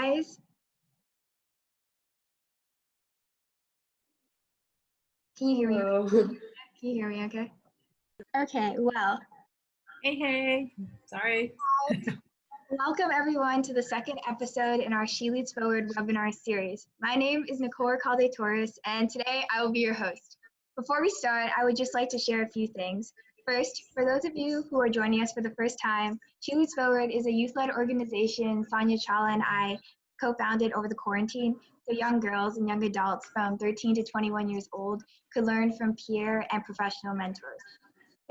guys. Can you hear me? Hello. Can you hear me okay? Okay, well, Hey. Sorry. welcome everyone to the second episode in our She Leads Forward webinar series. My name is Nicole Calde-Torres, and today I will be your host. Before we start, I would just like to share a few things. First, for those of you who are joining us for the first time, She Leads Forward is a youth-led organization Sonia Chawla and I co-founded over the quarantine, so young girls and young adults from 13 to 21 years old could learn from peer and professional mentors.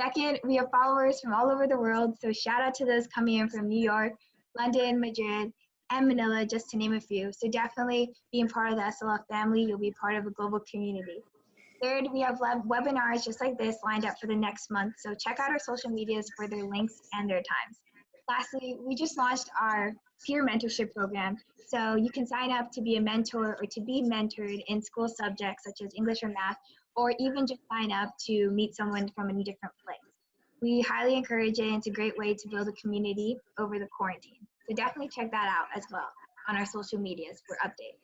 Second, we have followers from all over the world, so shout out to those coming in from New York, London, Madrid, and Manila, just to name a few. So definitely being part of the SLF family, you'll be part of a global community. Third, we have webinars just like this lined up for the next month, so check out our social medias for their links and their times. Lastly, we just launched our peer mentorship program, so you can sign up to be a mentor or to be mentored in school subjects such as English or math, or even just sign up to meet someone from a different place. We highly encourage it, and it's a great way to build a community over the quarantine. So definitely check that out as well on our social medias for updates.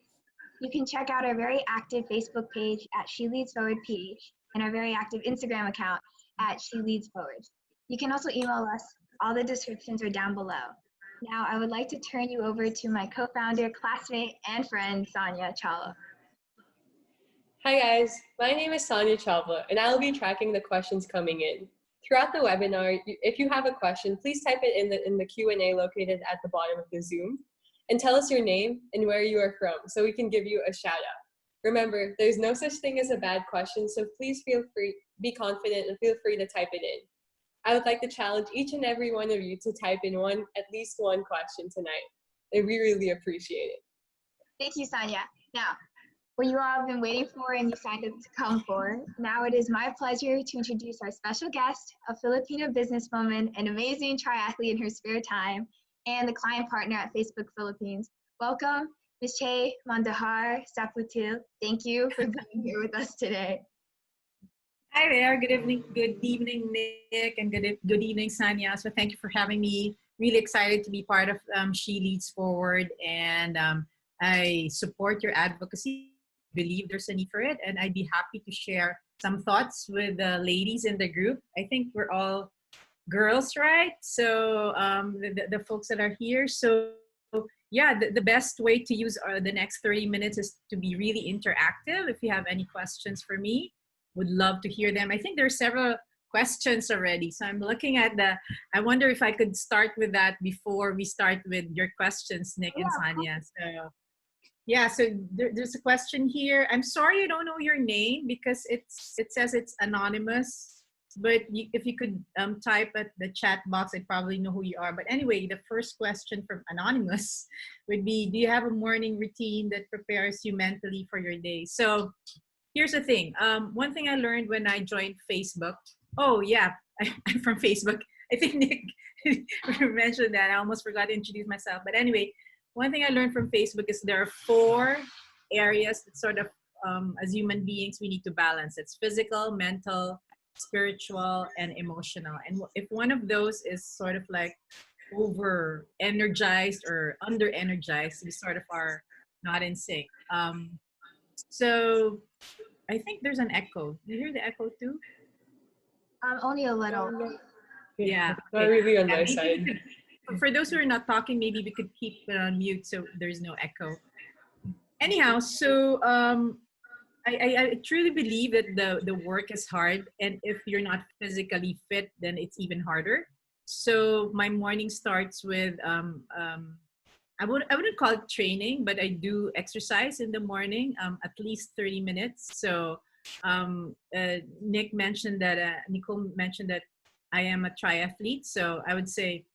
You can check out our very active Facebook page at She Leads Forward PH and our very active Instagram account at She Leads Forward. You can also email us. All the descriptions are down below. Now I would like to turn you over to my co-founder, classmate, and friend, Sonia Chawla. Hi guys, my name is Sonia Chawla and I'll be tracking the questions coming in. Throughout the webinar, if you have a question, please type it in the Q&A located at the bottom of the Zoom and tell us your name and where you are from so we can give you a shout out. Remember, there's no such thing as a bad question, so please feel free, be confident and feel free to type it in. I would like to challenge each and every one of you to type in at least one question tonight. And we really appreciate it. Thank you, Sonia. Now, what you all have been waiting for and you signed up to come for, now it is my pleasure to introduce our special guest, a Filipino businesswoman, an amazing triathlete in her spare time, and the client partner at Facebook Philippines. Welcome, Ms. Chay Mondejar Saputil. Thank you for being here with us today. Hi there. Good evening, Nick, and good evening, Sanya. So thank you for having me. Really excited to be part of She Leads Forward, and I support your advocacy. Believe there's a need for it, and I'd be happy to share some thoughts with the ladies in the group. I think we're all girls, right? So the folks that are here. So yeah, the best way to use the next 30 minutes is to be really interactive. If you have any questions for me, would love to hear them. I think there are several questions already. So I'm looking at I wonder if I could start with that before we start with your questions, Nick and Sanya. So yeah, so there's a question here. I'm sorry I don't know your name because it says it's anonymous. But if you could type at the chat box, I'd probably know who you are. But anyway, the first question from Anonymous would be, do you have a morning routine that prepares you mentally for your day? So here's the thing. One thing I learned when I joined Facebook. Oh, yeah, I'm from Facebook. I think Nick mentioned that. I almost forgot to introduce myself. But anyway, one thing I learned from Facebook is there are 4 areas that sort of, as human beings, we need to balance. It's physical, mental, spiritual, and emotional. And if one of those is sort of like over energized or under energized, we sort of are not in sync. So I think there's an echo. Do you hear the echo too? Only a little. Yeah. Not really on my side. For those who are not talking, maybe we could keep it on mute so there's no echo. Anyhow, so I truly believe that the work is hard, and if you're not physically fit, then it's even harder. So my morning starts with I wouldn't call it training, but I do exercise in the morning, at least 30 minutes. So Nicole mentioned that I am a triathlete, so I would say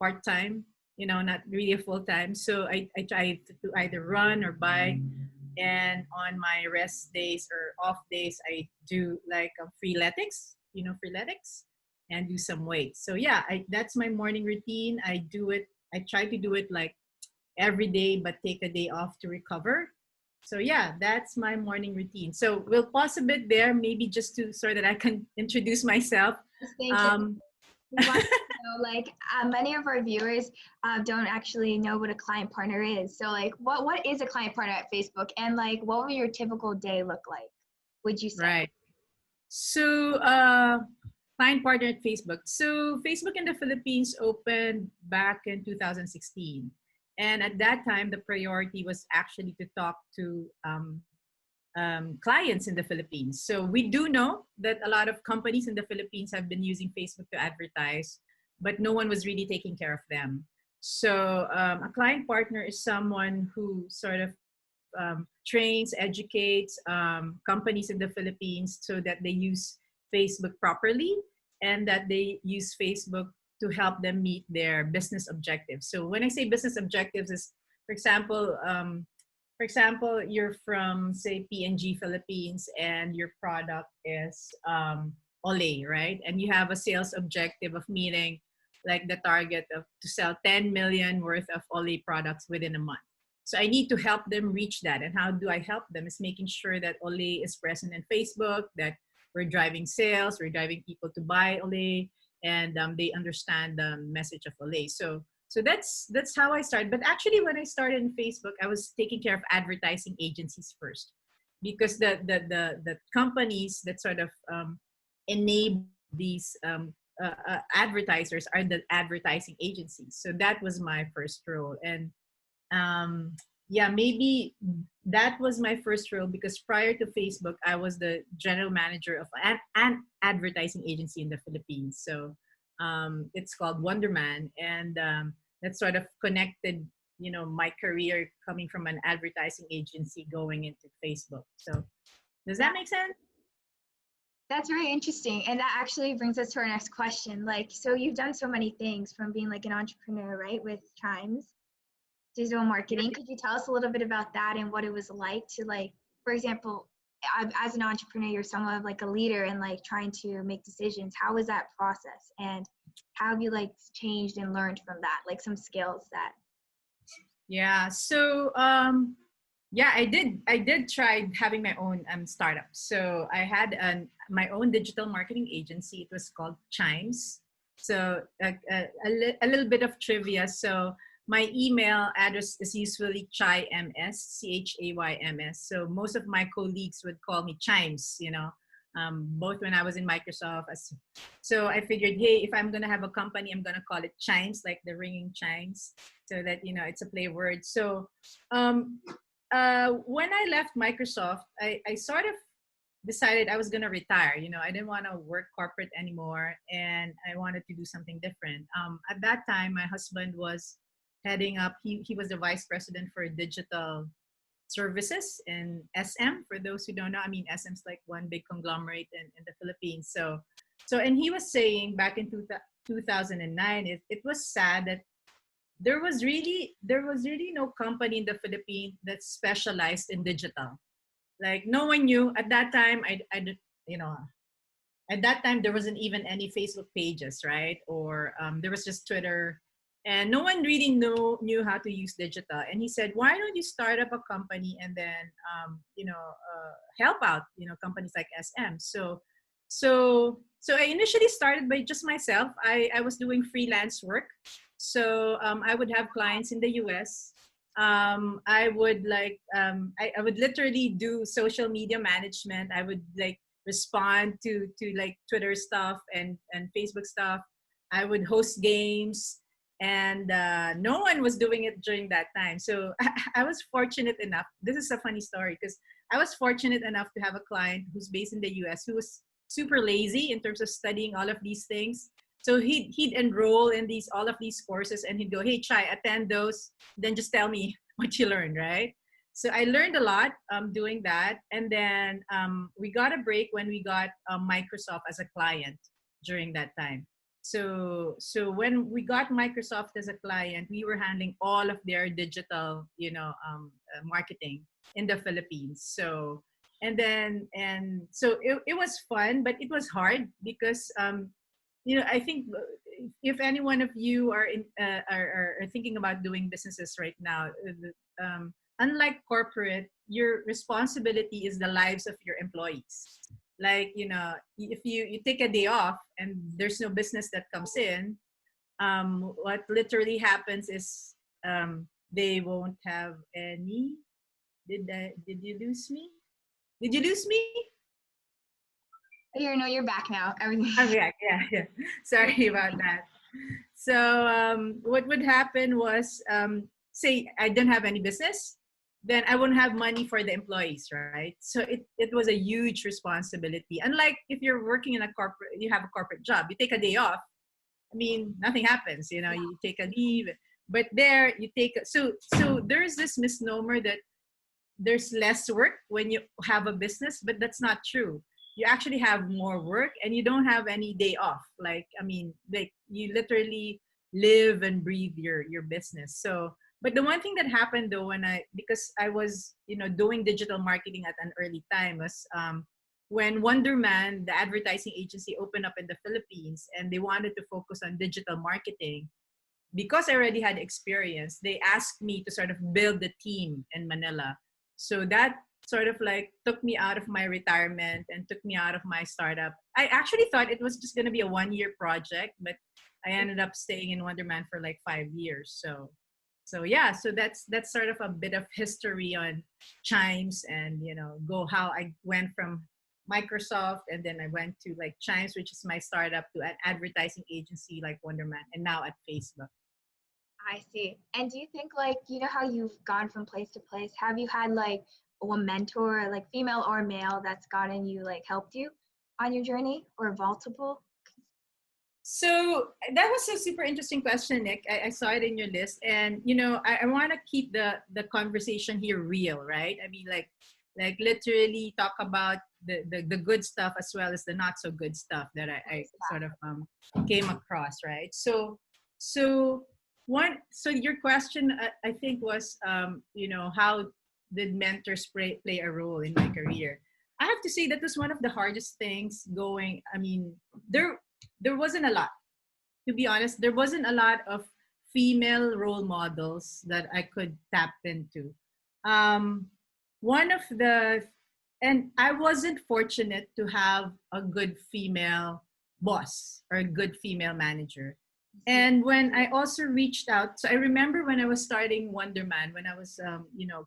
part-time, not really a full-time. So I try to either run or bike. And on my rest days or off days, I do like freeletics, freeletics, and do some weights. So yeah, that's my morning routine. I try to do it like every day, but take a day off to recover. So yeah, that's my morning routine. So we'll pause a bit there, maybe just so that I can introduce myself. Thank you. We want So like many of our viewers don't actually know what a client partner is. So like what is a client partner at Facebook, and like what will your typical day look like, would you say? Right. So, client partner at Facebook. So, Facebook in the Philippines opened back in 2016. And at that time, the priority was actually to talk to clients in the Philippines. So, we do know that a lot of companies in the Philippines have been using Facebook to advertise, but no one was really taking care of them. So, a client partner is someone who sort of trains, educates companies in the Philippines so that they use Facebook properly and that they use Facebook to help them meet their business objectives. So when I say business objectives is, for example, you're from say PNG Philippines and your product is Olay, right? And you have a sales objective of meeting like the target of to sell 10 million worth of Olay products within a month. So I need to help them reach that. And how do I help them is making sure that Olay is present in Facebook, that we're driving sales, we're driving people to buy Olay, and they understand the message of Olay. So that's how I started. But actually, when I started in Facebook, I was taking care of advertising agencies first, because the companies that sort of enable these advertisers are the advertising agencies. So that was my first role. And yeah, maybe that was my first role, because prior to Facebook, I was the general manager of an advertising agency in the Philippines. So it's called Wonderman, and that sort of connected, my career coming from an advertising agency going into Facebook. So does that make sense? That's very interesting. And that actually brings us to our next question. Like, so you've done so many things from being like an entrepreneur, right, with Chimes, digital marketing. Could you tell us a little bit about that and what it was like to, like, for example, as an entrepreneur, you're somewhat of like a leader and like trying to make decisions. How was that process? And how have you like changed and learned from that? Like some skills that. Yeah. So yeah, I did try having my own startup. So I had my own digital marketing agency. It was called Chimes. So a little bit of trivia. So my email address is usually ChayMS. So most of my colleagues would call me Chimes, both when I was in Microsoft. So I figured, hey, if I'm going to have a company, I'm going to call it Chimes, like the ringing chimes, so that, it's a play word. So when I left Microsoft, I sort of decided I was going to retire. I didn't want to work corporate anymore, and I wanted to do something different. At that time, my husband was heading up, he was the vice president for digital services in SM. For those who don't know, I mean, SM's like one big conglomerate in the Philippines. And he was saying back in 2009, it was sad that there was really no company in the Philippines that specialized in digital. Like no one knew at that time. At that time there wasn't even any Facebook pages, right? Or there was just Twitter, and no one really knew how to use digital. And he said, why don't you start up a company and then help out companies like SM. So I initially started by just myself. I was doing freelance work. So I would have clients in the US. I would I would literally do social media management. I would like respond to like Twitter stuff and Facebook stuff. I would host games, and no one was doing it during that time. So I was fortunate enough. This is a funny story, because I was fortunate enough to have a client who's based in the US who was super lazy in terms of studying all of these things. So he'd enroll in all of these courses, and he'd go, hey, Chay, attend those, then just tell me what you learned, right? So I learned a lot doing that. And then we got a break when we got Microsoft as a client during that time. So when we got Microsoft as a client, we were handling all of their digital, marketing in the Philippines. So it was fun, but it was hard because I think if any one of you are thinking about doing businesses right now, unlike corporate, your responsibility is the lives of your employees. Like, if you take a day off and there's no business that comes in, what literally happens is they won't have any. Did you lose me? Did you lose me? Here, no, you're back now. Everything. Oh yeah. Sorry about that. So what would happen was, say I don't have any business, then I won't have money for the employees, right? So it was a huge responsibility. Unlike if you're working in a corporate, you have a corporate job, you take a day off. I mean, nothing happens. You know, you take a leave. But there, you take so there's this misnomer that there's less work when you have a business, but that's not true. You actually have more work and you don't have any day off. Like, I mean, like you literally live and breathe your business. So, but the one thing that happened though, because I was, doing digital marketing at an early time was, when Wonder Man, the advertising agency, opened up in the Philippines and they wanted to focus on digital marketing, because I already had experience, they asked me to sort of build the team in Manila. So that sort of like took me out of my retirement and took me out of my startup. I actually thought it was just going to be a 1-year project, but I ended up staying in Wonderman for like 5 years. So yeah, so that's sort of a bit of history on Chimes, and go how I went from Microsoft and then I went to like Chimes, which is my startup, to an advertising agency like Wonderman, and now at Facebook. I see. And do you think, like, how you've gone from place to place? Have you had like a mentor, like female or male, that's gotten you, like, helped you on your journey, or multiple? So that was a super interesting question, Nick. I saw it in your list, and I want to keep the conversation here real, right? I mean, like literally talk about the good stuff as well as the not so good stuff that I sort of came across, right? So your question, I think, was how did mentors play a role in my career? I have to say that was one of the hardest things going. I mean, there wasn't a lot, to be honest. There wasn't a lot of female role models that I could tap into. um One of the, and I wasn't fortunate to have a good female boss or a good female manager. And when I also reached out, so I remember when I was starting Wonderman, when I was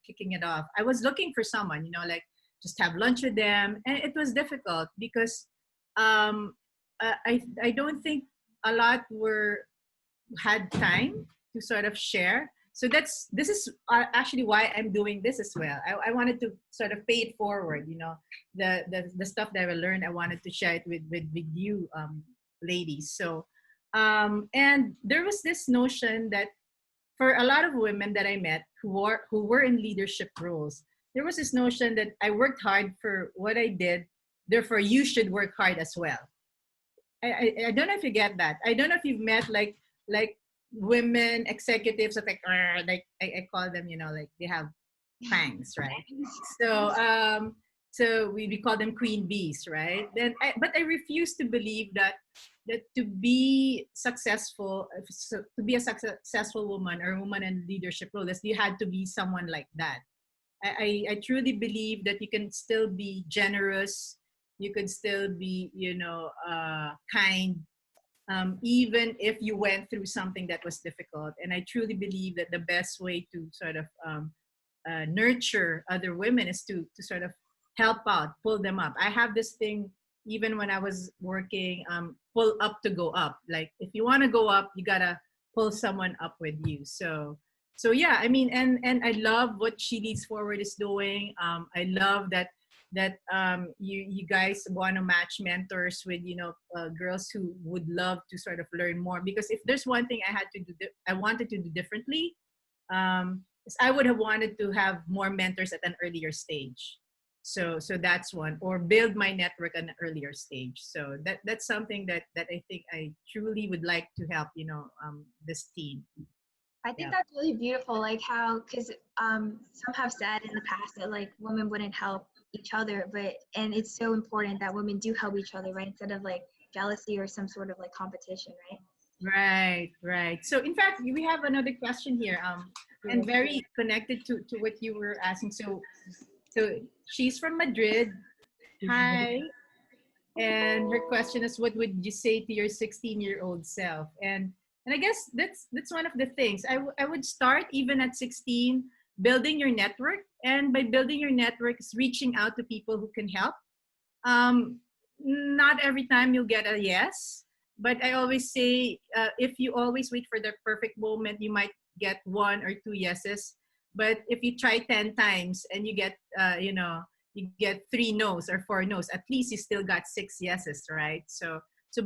kicking it off, I was looking for someone, like just have lunch with them, and it was difficult because um I don't think a lot were had time to sort of share. So this is actually why I'm doing this as well. I wanted to sort of pay it forward, the stuff that I learned. I wanted to share it with you, ladies. So and there was this notion that for a lot of women that I met who were in leadership roles, there was this notion that I worked hard for what I did, therefore you should work hard as well. I don't know if you get that. I don't know if you've met like women executives that like I call them, like they have fangs, right? So so we call them queen bees, right? But I refuse to believe that to be successful, to be a successful woman or a woman in leadership role, is you had to be someone like that. I truly believe that you can still be generous, you could still be, kind, even if you went through something that was difficult. And I truly believe that the best way to sort of nurture other women is to sort of help out, pull them up. I have this thing, even when I was working, pull up to go up. Like if you want to go up, you gotta pull someone up with you. So yeah, I mean, and I love what She Leads Forward is doing. I love that you guys want to match mentors with girls who would love to sort of learn more. Because if there's one thing I wanted to do differently, is I would have wanted to have more mentors at an earlier stage. So that's one, or build my network at an earlier stage. So that's something that I think I truly would like to help this team. I think that's really beautiful, like how, because some have said in the past that like women wouldn't help each other, and it's so important that women do help each other, right? Instead of like jealousy or some sort of like competition, right? Right. So in fact, we have another question here, and very connected to what you were asking. So she's from Madrid. Hi. And her question is, what would you say to your 16-year-old self? And And I guess that's one of the things. I would start even at 16, building your network. And by building your network is reaching out to people who can help. um, Not every time you'll get a yes, but I always say, if you always wait for the perfect moment, you might get one or two yeses. But if you try 10 times and you get, you get three no's or four no's, at least you still got six yeses, right? So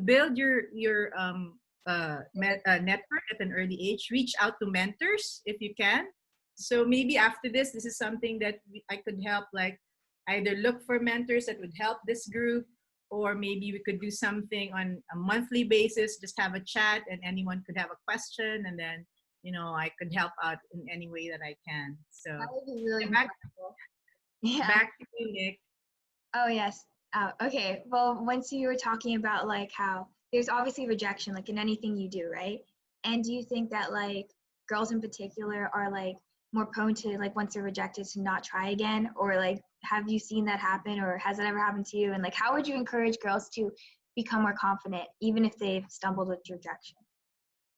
build your network at an early age. Reach out to mentors if you can. So maybe after this is something that I could help, like either look for mentors that would help this group, or maybe we could do something on a monthly basis, just have a chat and anyone could have a question, and then I could help out in any way that I can. So That would be really back incredible. Yeah. back to you, Nick. Oh, yes. Okay. Well, once you were talking about like how there's obviously rejection, like in anything you do, right? And do you think that like girls in particular are like more prone to like once they're rejected to not try again? Or like have you seen that happen, or has that ever happened to you? And like how would you encourage girls to become more confident even if they've stumbled with rejection?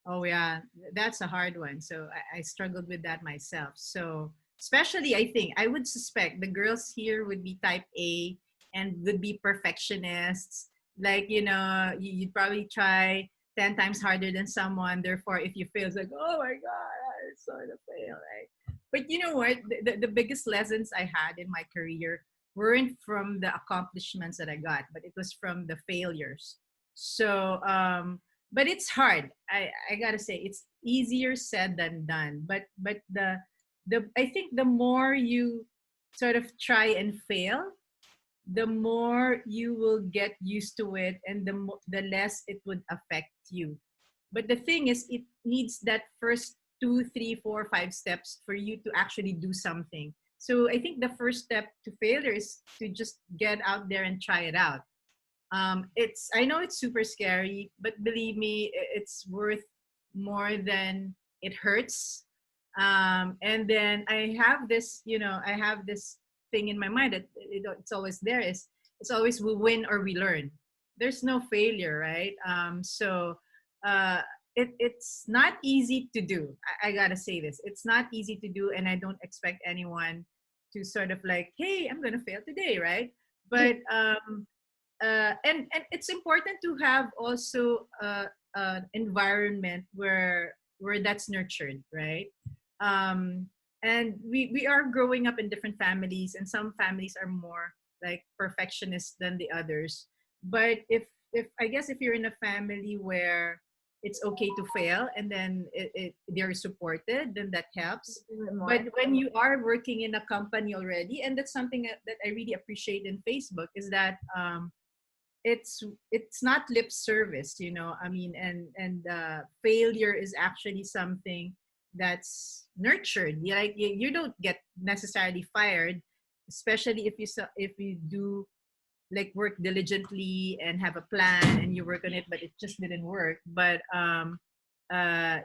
Oh yeah, that's a hard one. So I struggled with that myself. So especially, I think I would suspect the girls here would be type A and would be perfectionists. Like you'd probably try 10 times harder than someone. Therefore, if you fail, it's like, oh my god, I sort of fail, right? But you know what? The biggest lessons I had in my career weren't from the accomplishments that I got, but it was from the failures. So but it's hard. I gotta say it's easier said than done. But the I think the more you sort of try and fail, the more you will get used to it, and the less it would affect you. But the thing is, it needs that first two, three, four, five steps for you to actually do something. So I think the first step to failure is to just get out there and try it out. It's I know it's super scary, but believe me, it's worth more than it hurts. And then I have this thing in my mind that it's always there, is it's always we win or we learn. There's no failure, right? Uh, it's not easy to do. I gotta say this, it's not easy to do, and I don't expect anyone to sort of like, hey, I'm gonna fail today, right? But and it's important to have also an environment where that's nurtured, right? um, and we are growing up in different families, and some families are more like perfectionist than the others. But if I guess if you're in a family where it's okay to fail, and then they're supported, then that helps. But when you are working in a company already, and that's something that I really appreciate in Facebook, is that it's not lip service, I mean, and failure is actually something that's nurtured. You don't get necessarily fired, especially if you do like work diligently and have a plan and you work on it, but it just didn't work. But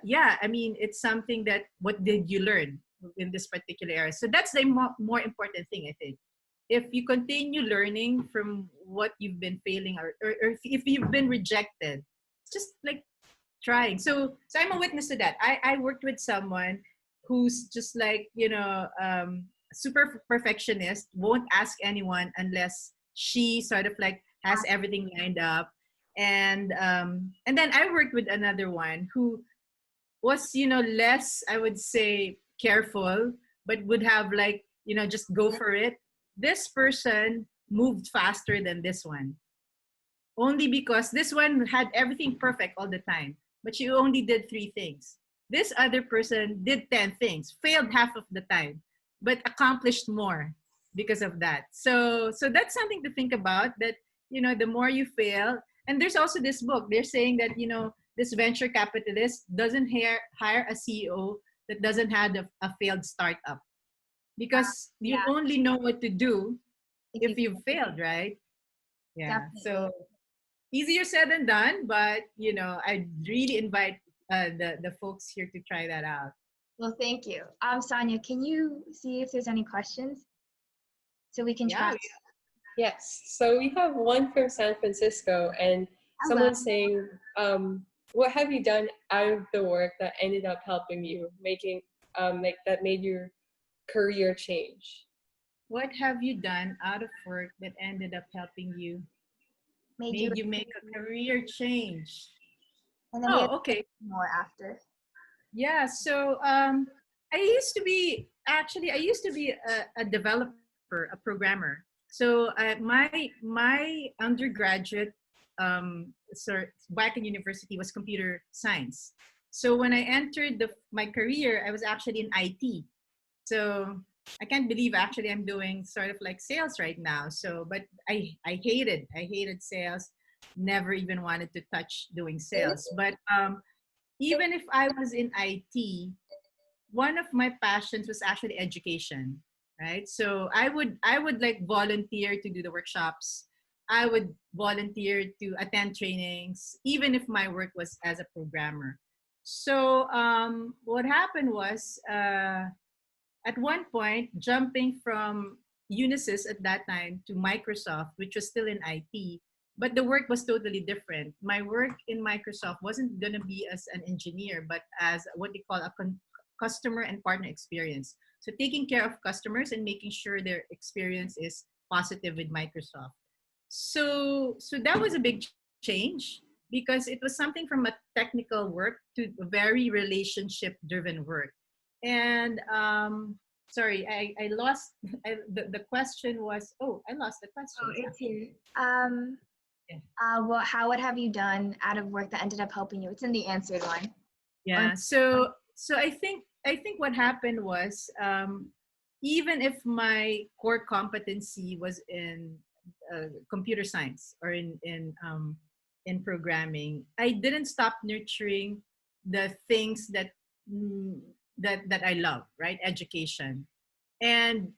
yeah, I mean, it's something that what did you learn in this particular area? So that's the more important thing, I think. If you continue learning from what you've been failing, or if you've been rejected, just like trying. So I'm a witness to that. I worked with someone who's just like, super perfectionist, won't ask anyone unless she sort of like has everything lined up. And then I worked with another one who was, less, I would say, careful, but would have like, just go for it. This person moved faster than this one, only because this one had everything perfect all the time, but she only did three things. This other person did 10 things, failed half of the time, but accomplished more because of that. So that's something to think about, that, the more you fail. And there's also this book, they're saying that, this venture capitalist doesn't hire a CEO that doesn't have a failed startup, because you only know what to do if you've failed, right? Yeah. Definitely. So easier said than done, but I really invite the folks here to try that out. Well, thank you. Sonia, can you see if there's any questions so we can try? Yes. So we have one from San Francisco, and Hello. someone's saying, what have you done out of the work that ended up helping you making like that made your career change? What have you done out of work that ended up helping you, Made you, made you make a career change? and then we have Oh, okay. more after. Yeah. So I used to be a developer, a programmer. So my undergraduate back in university was computer science. So when I entered my career, I was actually in IT. So I can't believe actually I'm doing sort of like sales right now. So, but I hated sales. Never even wanted to touch doing sales. But even if I was in IT, one of my passions was actually education, right? So I would like volunteer to do the workshops. I would volunteer to attend trainings, even if my work was as a programmer. So what happened was at one point, jumping from Unisys at that time to Microsoft, which was still in IT, but the work was totally different. My work in Microsoft wasn't going to be as an engineer, but as what they call a customer and partner experience. So taking care of customers and making sure their experience is positive with Microsoft. So that was a big change because it was something from a technical work to a very relationship driven work. And sorry, I lost the question was, oh, I lost the Oh, question. it's here. Yeah. What have you done out of work that ended up helping you? It's in the answered one. Yeah. So I think what happened was even if my core competency was in computer science or in programming, I didn't stop nurturing the things mm, that I love, right? Education. And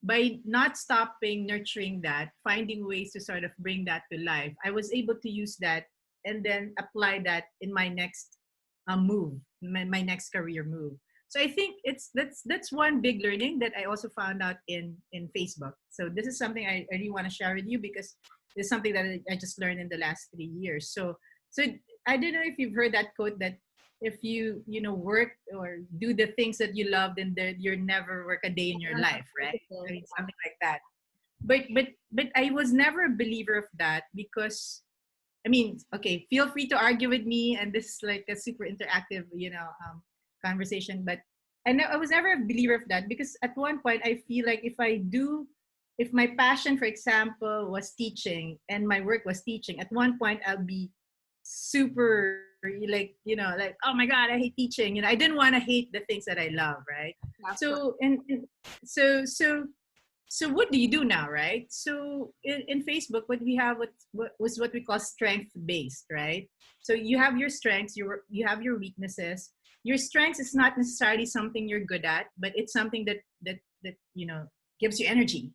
by not stopping nurturing that, finding ways to sort of bring that to life, I was able to use that and then apply that in my next move, my next career move. So I think that's one big learning that I also found out in Facebook. So this is something I really want to share with you because it's something that I just learned in the last 3 years. So I don't know if you've heard that quote that if you work or do the things that you love, then you'll never work a day in your life, right? I mean something like that. But I was never a believer of that because I mean, okay, feel free to argue with me, and this is like a super interactive, conversation. But I was never a believer of that because at one point I feel like if my passion, for example, was teaching and my work was teaching, at one point I'll be super like oh my god, I hate teaching. I didn't want to hate the things that I love, right? So and so what do you do now, right? So in Facebook, what we have what was what we call strength based, right? So you have your strengths, you have your weaknesses. Your strengths is not necessarily something you're good at, but it's something that gives you energy,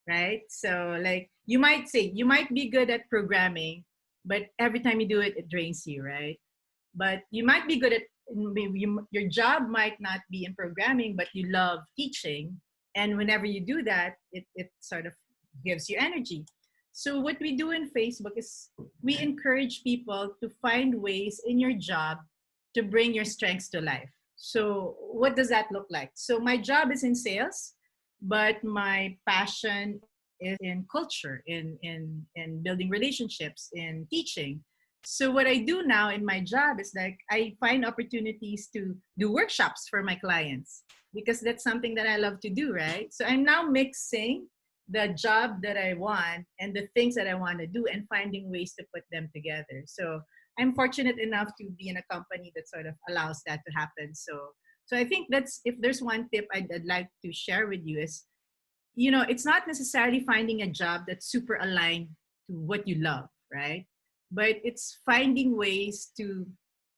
right? So like you might say you might be good at programming, but every time you do it, it drains you, right? But you might be good at maybe your job might not be in programming, but you love teaching, and whenever you do that, it sort of gives you energy. So what we do in Facebook is we encourage people to find ways in your job to bring your strengths to life. So what does that look like? So my job is in sales, but my passion is in culture, in building relationships, in teaching. So what I do now in my job is like I find opportunities to do workshops for my clients because that's something that I love to do, right? So I'm now mixing the job that I want and the things that I want to do and finding ways to put them together. So I'm fortunate enough to be in a company that sort of allows that to happen. So I think that's if there's one tip I'd like to share with you is, it's not necessarily finding a job that's super aligned to what you love, right? But it's finding ways to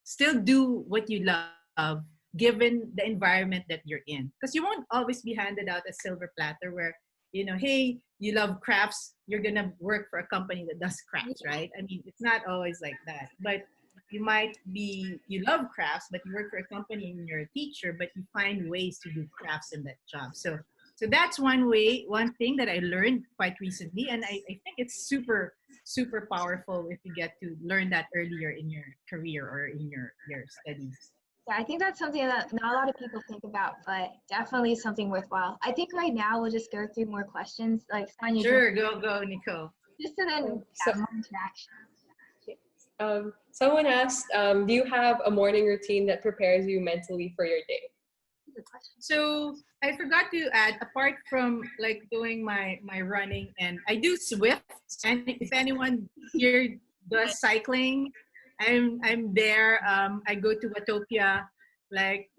still do what you love given the environment that you're in. Because you won't always be handed out a silver platter where, hey, you love crafts, you're going to work for a company that does crafts, right? I mean, it's not always like that. But you love crafts, but you work for a company and you're a teacher, but you find ways to do crafts in that job. So So that's one thing that I learned quite recently, and I think it's super powerful if you get to learn that earlier in your career or in your studies. Yeah, I think that's something that not a lot of people think about, but definitely something worthwhile. I think right now we'll just go through more questions, like Sonia, Sure, go, Nicole. just so then So, more interaction. someone asked, do you have a morning routine that prepares you mentally for your day? Good question. So I forgot to add, apart from like doing my running, and I do Swift. And if anyone here does cycling, I'm there. I go to Watopia, like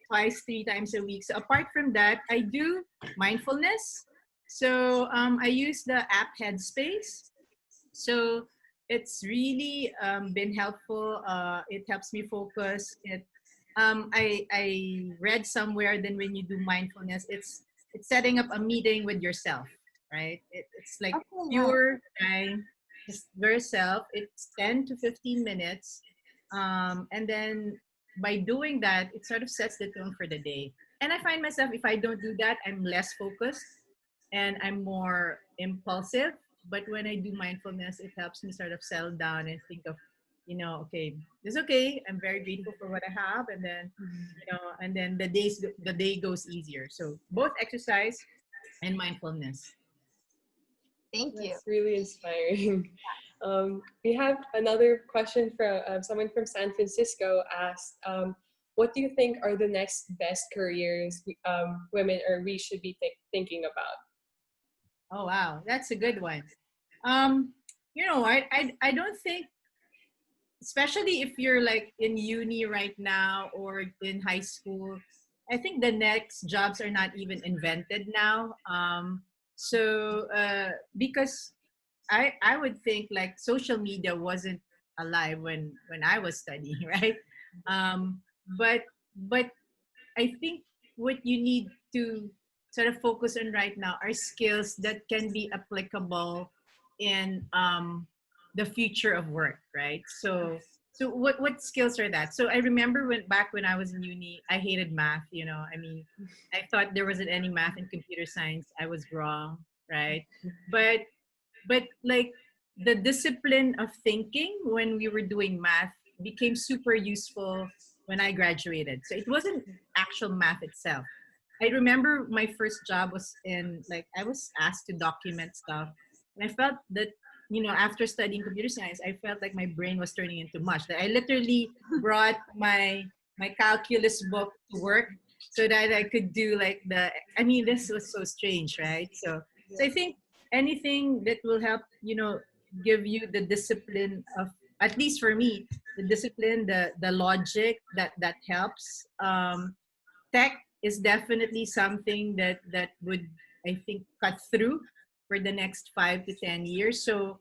twice, 3 times a week. So apart from that, I do mindfulness. So I use the app Headspace. So it's really been helpful. It helps me focus. I read somewhere then when you do mindfulness, it's setting up a meeting with yourself, right? It's like Okay, yeah. pure time, just yourself. It's 10 to 15 minutes, and then by doing that, it sort of sets the tone for the day. And I find myself, if I don't do that, I'm less focused and I'm more impulsive. But when I do mindfulness, it helps me sort of settle down and think of, okay, it's okay. I'm very grateful for what I have, and then, and then the day goes easier. So both exercise and mindfulness. Thank you. That's really inspiring. We have another question from someone from San Francisco asked, what do you think are the next best careers women or we should be thinking about? Oh wow, that's a good one. I don't think, especially if you're like in uni right now or in high school, I think the next jobs are not even invented now. Because I would think like social media wasn't alive when I was studying, right? Um, but but I think what you need to sort of focus on right now are skills that can be applicable in the future of work, right? So what skills are that? So I remember when I was in uni, I hated math. I mean, I thought there wasn't any math in computer science. I was wrong, right? But like the discipline of thinking when we were doing math became super useful when I graduated. So it wasn't actual math itself. I remember my first job was in, like, I was asked to document stuff, and I felt that, after studying computer science, I felt like my brain was turning into mush. That I literally brought my calculus book to work so that I could do like this was so strange, right? So I think anything that will help, give you the discipline of, at least for me, the discipline, the logic that helps. Tech is definitely something that would, I think, cut through for the next 5 to 10 years. So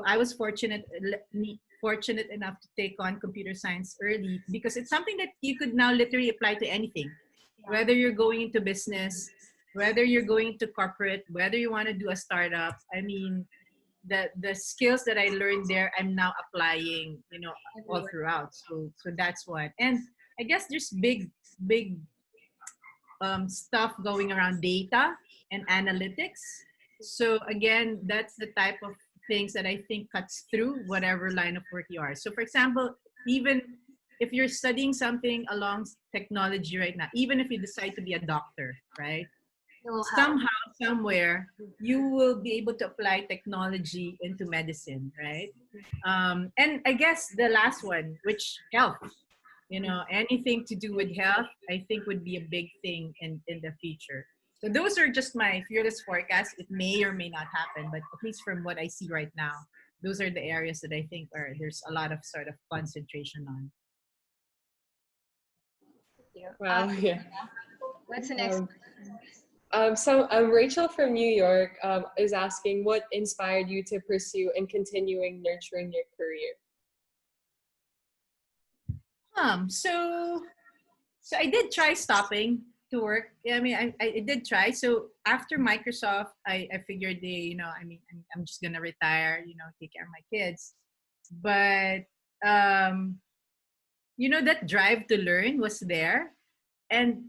I was fortunate enough to take on computer science early because it's something that you could now literally apply to anything, whether you're going into business, whether you're going into corporate, whether you want to do a startup. I mean, the skills that I learned there, I'm now applying, all throughout. So that's what. And I guess there's big stuff going around data and analytics. So again, that's the type of things that I think cuts through whatever line of work you are. So for example, even if you're studying something along technology right now, even if you decide to be a doctor, right? Somehow, somewhere, you will be able to apply technology into medicine, right? And I guess the last one, which health, anything to do with health, I think would be a big thing in the future. So those are just my fearless forecasts. It may or may not happen, but at least from what I see right now, those are the areas that I think there's a lot of sort of concentration on. Wow, yeah. What's the next? Rachel from New York is asking, what inspired you to pursue and continuing nurturing your career? So I did try stopping to work. Yeah, I mean, I did try. So after Microsoft, I figured I'm just gonna retire, take care of my kids. But that drive to learn was there, and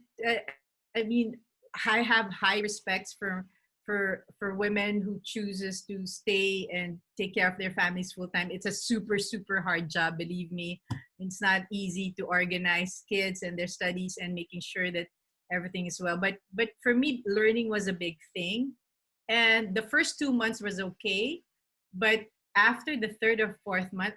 I mean, I have high respects for women who chooses to stay and take care of their families full time. It's a super hard job, believe me. It's not easy to organize kids and their studies and making sure that everything is well. But for me, learning was a big thing, and the first 2 months was okay, but after the third or fourth month,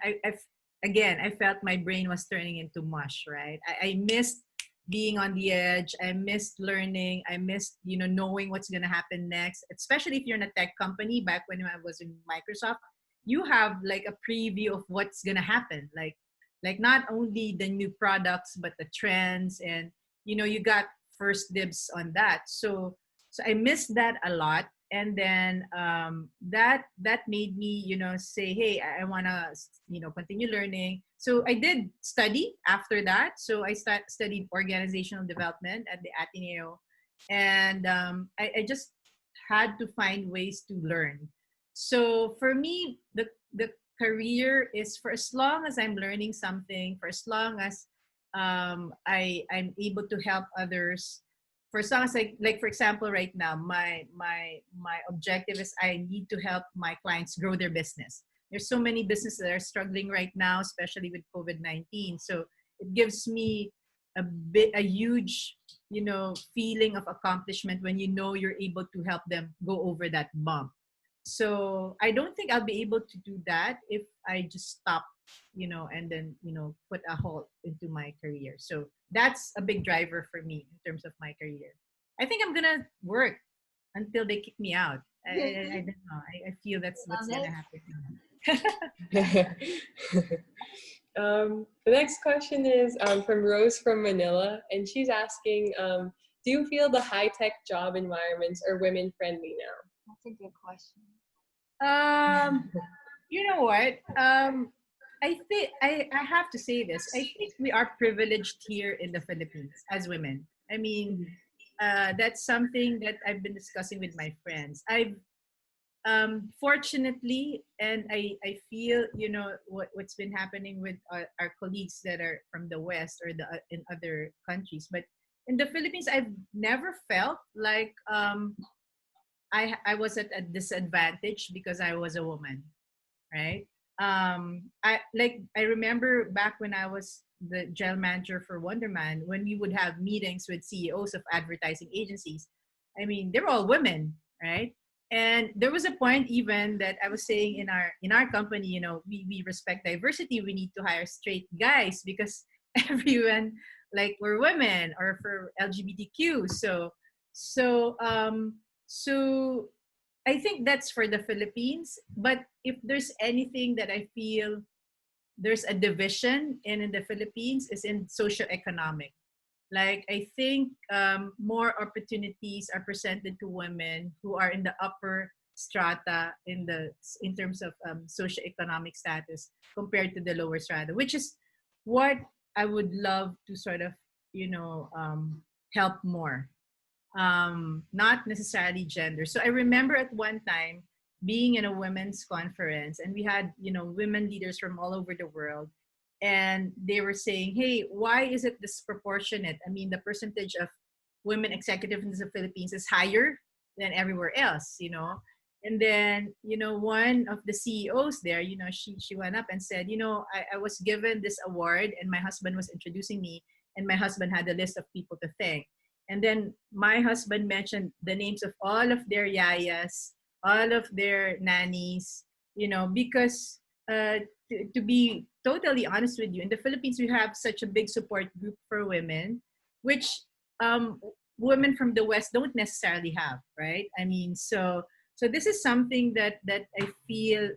again I felt my brain was turning into mush. Right, I missed being on the edge. I missed learning. I missed, knowing what's going to happen next, especially if you're in a tech company. Back when I was in Microsoft, you have like a preview of what's going to happen. Like not only the new products, but the trends, and, you got first dibs on that. So I missed that a lot. And then that made me, say, hey, I want to, continue learning. So I did study after that. So I studied organizational development at the Ateneo, and I just had to find ways to learn. So for me, the career is, for as long as I'm learning something, for as long as I'm able to help others, for as long as like for example, right now, my objective is I need to help my clients grow their business. There's so many businesses that are struggling right now, especially with COVID-19. So it gives me a huge, feeling of accomplishment when you're able to help them go over that bump. So I don't think I'll be able to do that if I just stop, and then, put a halt into my career. So that's a big driver for me in terms of my career. I think I'm gonna work until they kick me out. I don't know. I feel that's what's Love gonna it. happen. The next question is from Rose from Manila, and she's asking, do you feel the high-tech job environments are women-friendly now? That's a good question. You know what? I think I have to say this. I think we are privileged here in the Philippines as women. I mean, that's something that I've been discussing with my friends. I've fortunately, and I feel, what's been happening with our colleagues that are from the West or in other countries, but in the Philippines, I've never felt like I was at a disadvantage because I was a woman, right? I remember back when I was the general manager for Wonderman, when we would have meetings with CEOs of advertising agencies. I mean, they were all women, right? And there was a point even that I was saying in our company, we respect diversity. We need to hire straight guys because everyone, like, we're women, or for LGBTQ. So I think that's for the Philippines. But if there's anything that I feel there's a division in the Philippines, is in socioeconomic. Like, I think more opportunities are presented to women who are in the upper strata in terms of socioeconomic status compared to the lower strata, which is what I would love to sort of, help more. Not necessarily gender. So I remember at one time being in a women's conference, and we had, women leaders from all over the world, and they were saying, hey, why is it disproportionate? I mean, the percentage of women executives in the Philippines is higher than everywhere else, And then, one of the CEOs there, she went up and said, I was given this award, and my husband was introducing me, and my husband had a list of people to thank. And then my husband mentioned the names of all of their yayas, all of their nannies, because to be totally honest with you, in the Philippines, we have such a big support group for women, which women from the West don't necessarily have, right? I mean, so this is something that I feel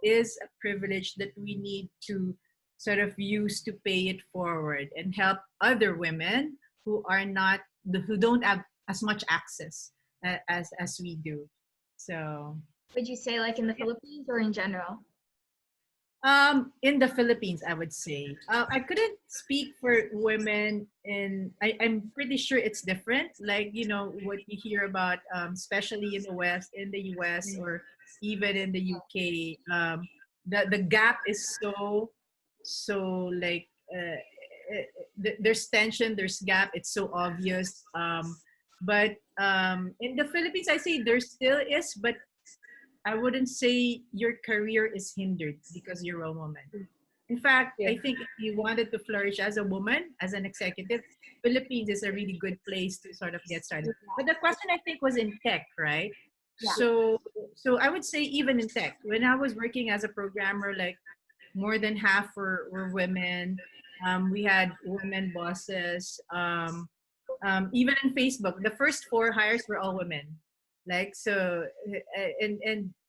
is a privilege that we need to sort of use to pay it forward and help other women who don't have as much access as we do. So Would you say like in the Philippines or in general? in the Philippines, I would say. I couldn't speak for women I'm pretty sure it's different. Like, what you hear about, especially in the West, in the US, or even in the UK, the gap is so like, there's tension, there's gap, it's so obvious. But in the Philippines, I say there still is, but I wouldn't say your career is hindered because you're a woman. In fact, Yeah. I think if you wanted to flourish as a woman, as an executive, Philippines is a really good place to sort of get started. But the question I think was in tech, right? Yeah. So I would say even in tech, when I was working as a programmer, like more than half were women. We had women bosses. Even in Facebook, the first 4 hires were all women. Like so,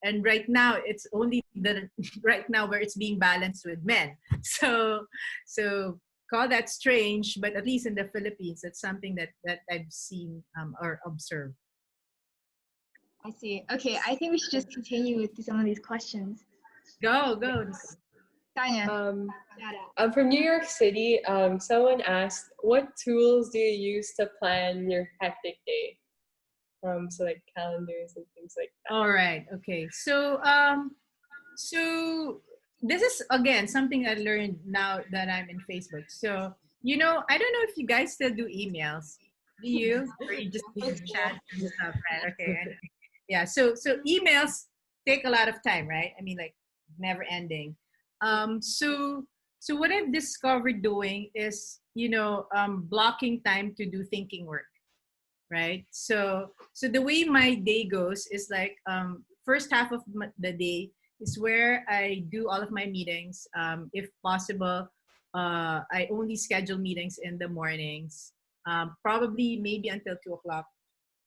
and right now it's only the right now where it's being balanced with men. So call that strange, but at least in the Philippines, that's something that I've seen or observed. I see. Okay, I think we should just continue with some of these questions. Go. Tanya, Um, shout out. from New York City, someone asked, what tools do you use to plan your hectic day? So like calendars and things like that. All right. Okay. So this is again something I learned now that I'm in Facebook. So I don't know if you guys still do emails. Do you? Or you just do chat and stuff, right? Okay. Yeah. So emails take a lot of time, right? I mean, like never ending. So what I've discovered doing is blocking time to do thinking work, right? So the way my day goes is like first half of the day is where I do all of my meetings. If possible, I only schedule meetings in the mornings, probably maybe until 2 o'clock,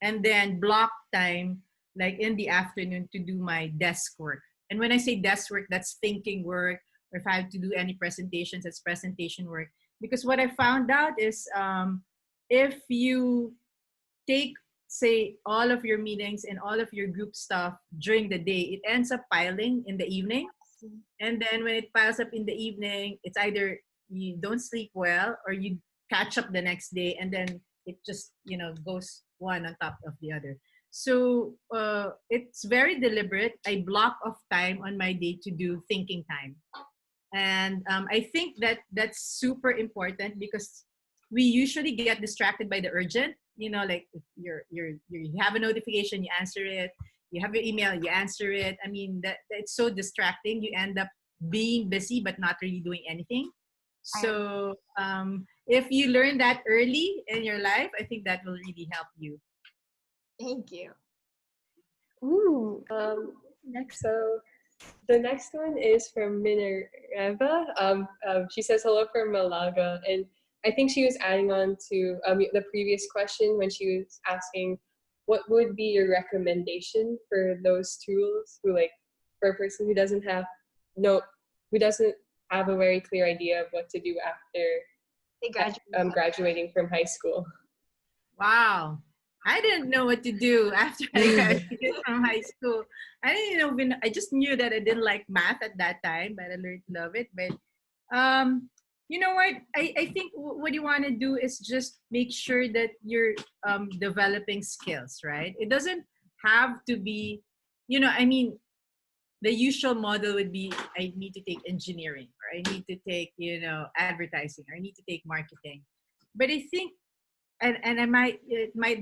and then block time like in the afternoon to do my desk work. And when I say desk work, that's thinking work, or if I have to do any presentations, it's presentation work. Because what I found out is if you take, say, all of your meetings and all of your group stuff during the day, it ends up piling in the evening. And then when it piles up in the evening, it's either you don't sleep well or you catch up the next day, and then it just goes one on top of the other. So it's very deliberate. I block off time on my day to do thinking time, and I think that that's super important because we usually get distracted by the urgent. Like if you have a notification, you answer it. You have your email, you answer it. I mean, that it's so distracting. You end up being busy but not really doing anything. So if you learn that early in your life, I think that will really help you. Thank you. Ooh. Next. So the next one is from Minerva. She says hello from Malaga, and I think she was adding on to the previous question when she was asking what would be your recommendation for those tools for a person who doesn't have a very clear idea of what to do after They graduate. graduating from high school. Wow. I didn't know what to do after I graduated from high school. I didn't even, I just knew that I didn't like math at that time, but I learned to love it. But you know what? I think what you want to do is just make sure that you're developing skills, right? It doesn't have to be, I mean, the usual model would be I need to take engineering, or I need to take, advertising, or I need to take marketing. But I think and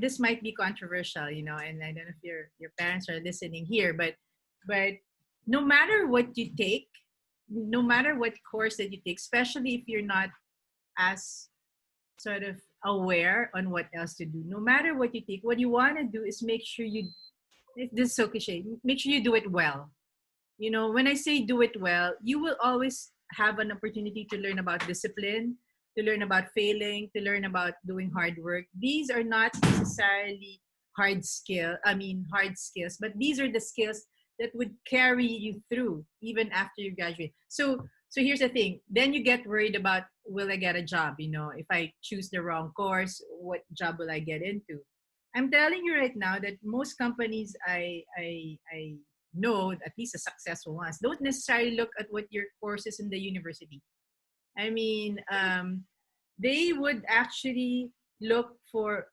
this might be controversial, and I don't know if your parents are listening here, but no matter what you take, no matter what course that you take, especially if you're not as sort of aware on what else to do, no matter what you take, what you want to do is make sure you, if this is so cliche, make sure you do it well. When I say do it well, you will always have an opportunity to learn about discipline, to learn about failing, to learn about doing hard work. These are not necessarily hard skills, but these are the skills that would carry you through even after you graduate. So here's the thing. Then you get worried about, will I get a job? If I choose the wrong course, what job will I get into? I'm telling you right now that most companies I know, at least the successful ones, don't necessarily look at what your course is in the university. I mean, they would actually look for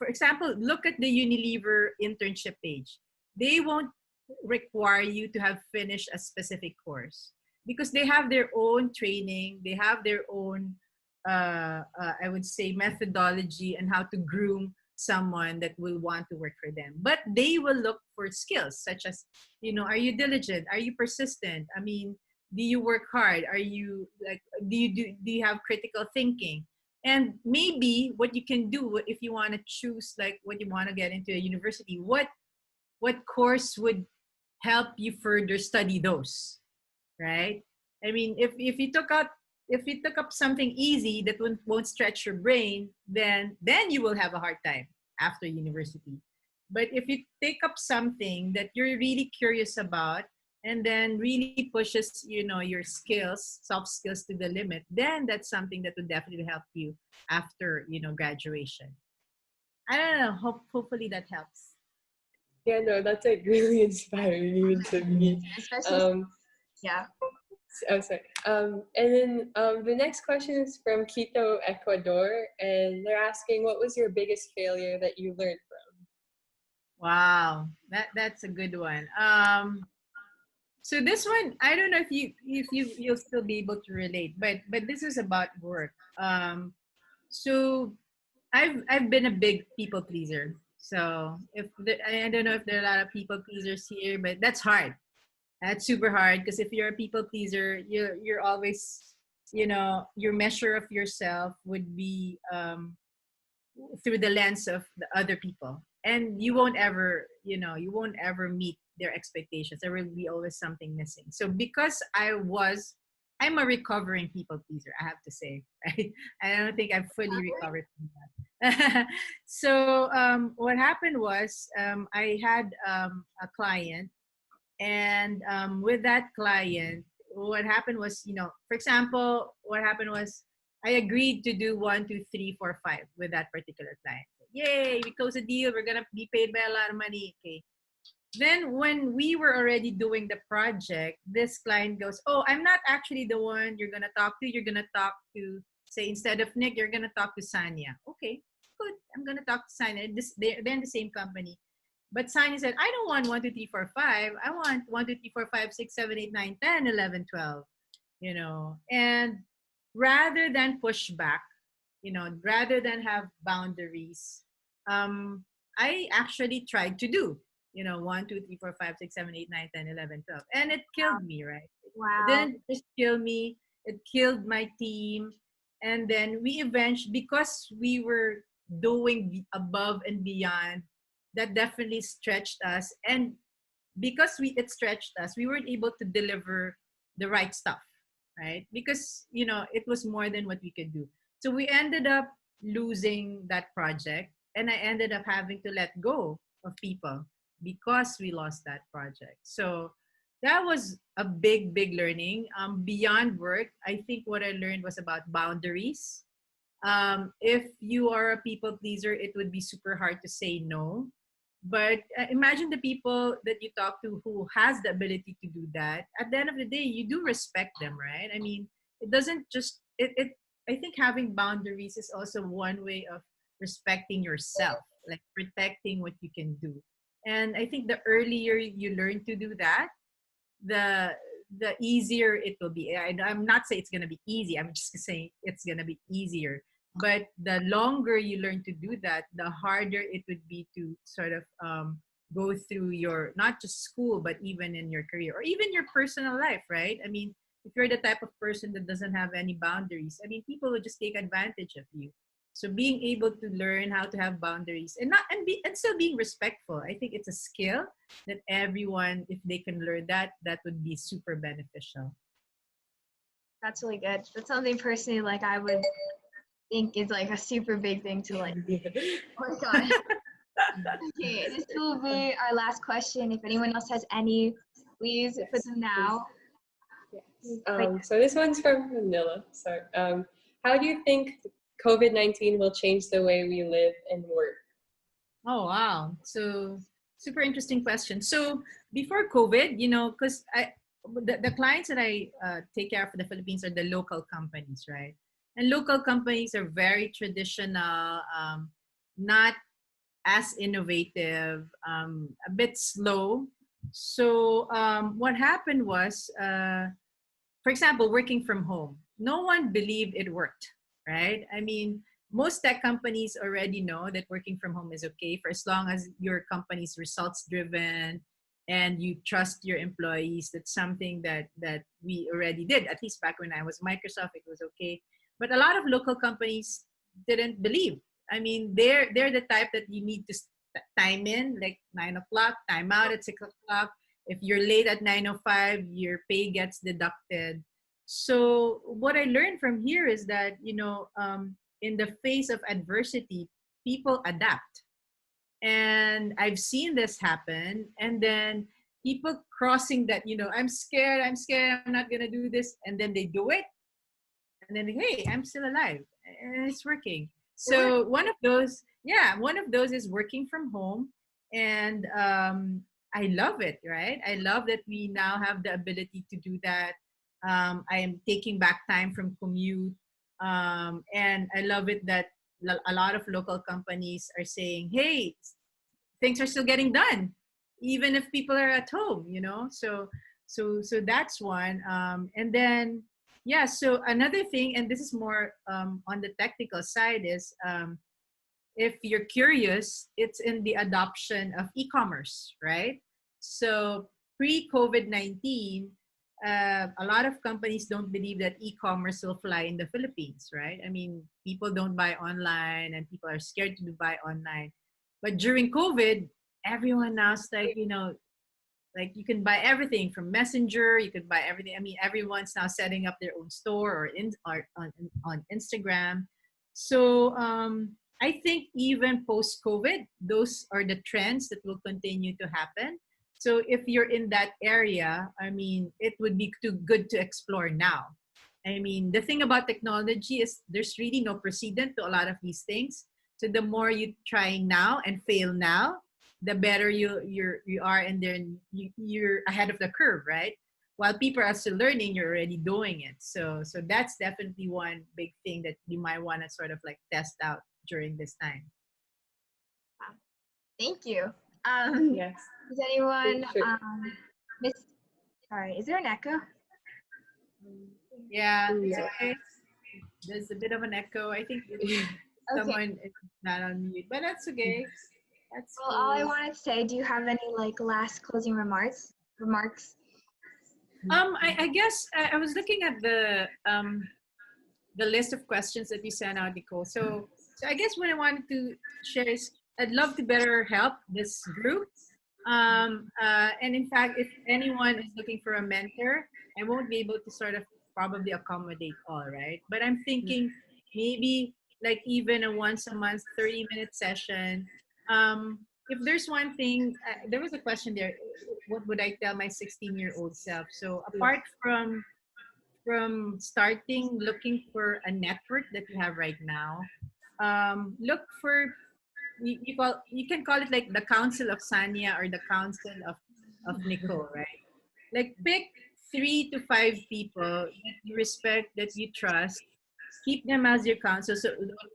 example, look at the Unilever internship page. They won't require you to have finished a specific course because they have their own training. They have their own, I would say, methodology and how to groom someone that will want to work for them. But they will look for skills such as, are you diligent? Are you persistent? I mean, do you work hard? Are you like, do you have critical thinking? And maybe what you can do if you want to choose like what you want to get into a university, what course would help you further study those, right? I mean, if you took up something easy that won't stretch your brain, then you will have a hard time after university. But if you take up something that you're really curious about and then really pushes, your skills, soft skills to the limit, then that's something that would definitely help you after, graduation. I don't know. Hopefully that helps. Yeah, no, that's like really inspiring even to me. Especially, yeah. Oh, sorry. And then the next question is from Quito, Ecuador, and they're asking, what was your biggest failure that you learned from? Wow, that's a good one. So this one, I don't know if you'll still be able to relate, but this is about work. So I've been a big people pleaser. So I don't know if there are a lot of people pleasers here, but that's hard. That's super hard because if you're a people pleaser, you're always, your measure of yourself would be through the lens of the other people, and you won't ever meet their expectations. There will be always something missing. So because I'm a recovering people pleaser, I have to say, right? I don't think I've fully recovered from that. So what happened was I had a client, and with that client, what happened was, for example, what happened was I agreed to do 1, 2, 3, 4, 5 with that particular client. Yay, we closed a deal. We're gonna be paid by a lot of money. Okay. Then when we were already doing the project, this client goes, "Oh, I'm not actually the one you're gonna talk to. You're gonna talk to, say, instead of Nick, you're gonna talk to Sanya." Okay, good. I'm gonna talk to Sanya. They're in the same company. But Sanya said, "I don't want 1, 2, 3, 4, 5. I want 1, 2, 3, 4, 5, 6, 7, 8, 9, 10, 11, 12. And rather than push back, rather than have boundaries, I actually tried to do, 1, 2, 3, 4, 5, 6, 7, 8, 9, 10, 11, 12. And it killed me, right? It Wow. didn't just kill me, it killed my team. And then we eventually, because we were doing above and beyond, that definitely stretched us. And because it stretched us, we weren't able to deliver the right stuff, right? Because it was more than what we could do. So we ended up losing that project, and I ended up having to let go of people because we lost that project. So that was a big learning. Beyond work, I think what I learned was about boundaries. If you are a people pleaser, it would be super hard to say no. But imagine the people that you talk to who has the ability to do that. At the end of the day, you do respect them, right? I mean, it doesn't just it. I think having boundaries is also one way of respecting yourself, like protecting what you can do. And I think the earlier you learn to do that, the the easier it will be. I'm not saying it's gonna be easy. I'm just saying it's gonna be easier. But the longer you learn to do that, the harder it would be to sort of go through your not just school, but even in your career or even your personal life, right? I mean, if you're the type of person that doesn't have any boundaries, I mean, people will just take advantage of you. So being able to learn how to have boundaries and not and still being respectful, I think it's a skill that everyone, if they can learn that, that would be super beneficial. That's really good. That's something personally like I would think is like a super big thing to like work on. Okay, this will be our last question. If anyone else has any, please put them now. Yes. So this one's from Manila. So how do you think COVID-19 will change the way we live and work? Oh, wow. So super interesting question. So before COVID, because the clients that I take care of for the Philippines are the local companies, right? And local companies are very traditional, not as innovative, a bit slow. So what happened was, for example, working from home. No one believed it worked, right? I mean, most tech companies already know that working from home is okay for as long as your company's results driven and you trust your employees. That's something that we already did. At least back when I was Microsoft, it was okay. But a lot of local companies didn't believe. I mean, they're the type that you need to time in, like 9 o'clock, time out at 6 o'clock. If you're late at 9:05, your pay gets deducted. So what I learned from here is that, in the face of adversity, people adapt. And I've seen this happen. And then people crossing that, I'm scared, I'm not gonna do this, and then they do it, and then hey, I'm still alive, and it's working. So one of those is working from home, and I love it. Right, I love that we now have the ability to do that. I am taking back time from commute, and I love it that a lot of local companies are saying, hey, things are still getting done even if people are at home, so that's one. And then yeah, so another thing, and this is more on the technical side, is if you're curious, it's in the adoption of e-commerce, right? So pre-COVID-19, a lot of companies don't believe that e-commerce will fly in the Philippines, right? I mean, people don't buy online and people are scared to buy online. But during COVID, everyone now's like you can buy everything from Messenger, you could buy everything. I mean, everyone's now setting up their own store or on Instagram. So I think even post COVID, those are the trends that will continue to happen. So if you're in that area, I mean, it would be too good to explore now. I mean, the thing about technology is there's really no precedent to a lot of these things. So the more you try now and fail now, the better you are, and then you're ahead of the curve, right? While people are still learning, you're already doing it. So that's definitely one big thing that you might want to sort of like test out during this time. Thank you. Yes. Does anyone Sure. miss? Sorry, is there an echo? Yeah, it's Yeah. okay. There's a bit of an echo. I think Okay. someone is not on mute, but that's okay. That's Well, all I cool. wanted to say, do you have any like last closing remarks? I guess I was looking at the list of questions that you sent out, Nicole. So I guess what I wanted to share is I'd love to better help this group. And in fact, if anyone is looking for a mentor, I won't be able to sort of probably accommodate all, right? But I'm thinking maybe like even a once a month 30-minute session. If there's one thing, there was a question there, what would I tell my 16-year-old self? So apart from starting looking for a network that you have right now, look for, you can call it like the council of Sanya or the council of Nicole, right? Like pick 3 to 5 people that you respect, that you trust, keep them as your counsel,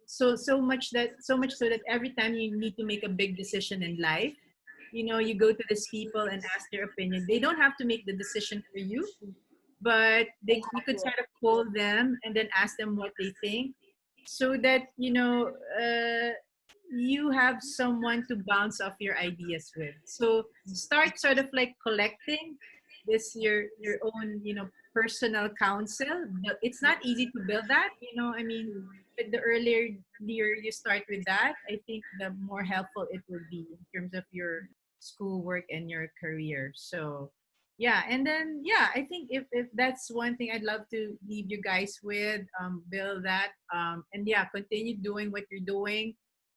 so much so that every time you need to make a big decision in life, you go to these people and ask their opinion. They don't have to make the decision for you, but you could sort of call them and then ask them what they think, so that you have someone to bounce off your ideas with. So start sort of like collecting this your own personal counsel. But it's not easy to build that. I mean, the earlier you start with that, I think the more helpful it will be in terms of your schoolwork and your career. So yeah, and then yeah, I think if that's one thing I'd love to leave you guys with, build that, and yeah, continue doing what you're doing,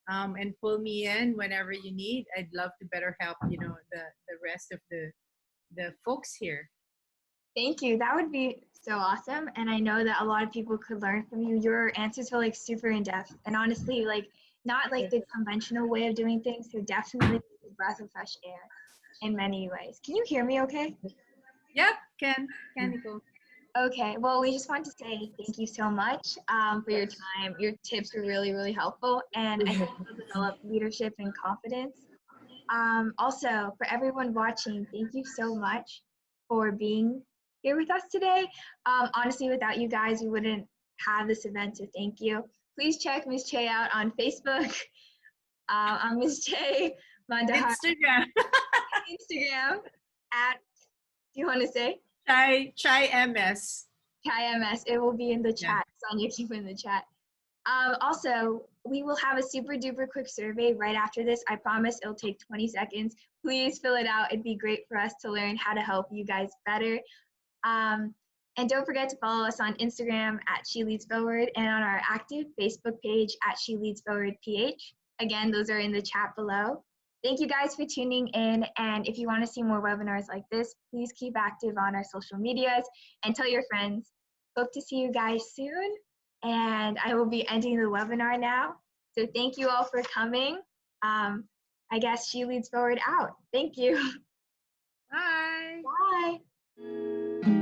and pull me in whenever you need. I'd love to better help the rest of the folks here. Thank you. That would be so awesome. And I know that a lot of people could learn from you. Your answers were like super in depth and honestly, like not like the conventional way of doing things. So definitely a breath of fresh air in many ways. Can you hear me okay? Yep, can Nicole. Okay, well, we just want to say thank you so much for your time. Your tips were really, really helpful, and I think it'll develop leadership and confidence. Also, for everyone watching, thank you so much for being here with us today. Honestly, without you guys, we wouldn't have this event, so thank you. please check Ms. Chay out on Facebook. I'm Ms. Chay Mondejar. Instagram. Instagram at, do you want to say? Chay MS. Chay MS. It will be in the Yeah. chat. Sonia, keep it in the chat. Also, we will have a super duper quick survey right after this. I promise it'll take 20 seconds. Please fill it out. It'd be great for us to learn how to help you guys better. And don't forget to follow us on Instagram at She Leads Forward and on our active Facebook page at She Leads Forward PH. Again, those are in the chat below. Thank you guys for tuning in. And if you want to see more webinars like this, please keep active on our social medias and tell your friends. Hope to see you guys soon. And I will be ending the webinar now. So thank you all for coming. I guess She Leads Forward out. Thank you. Bye. Bye.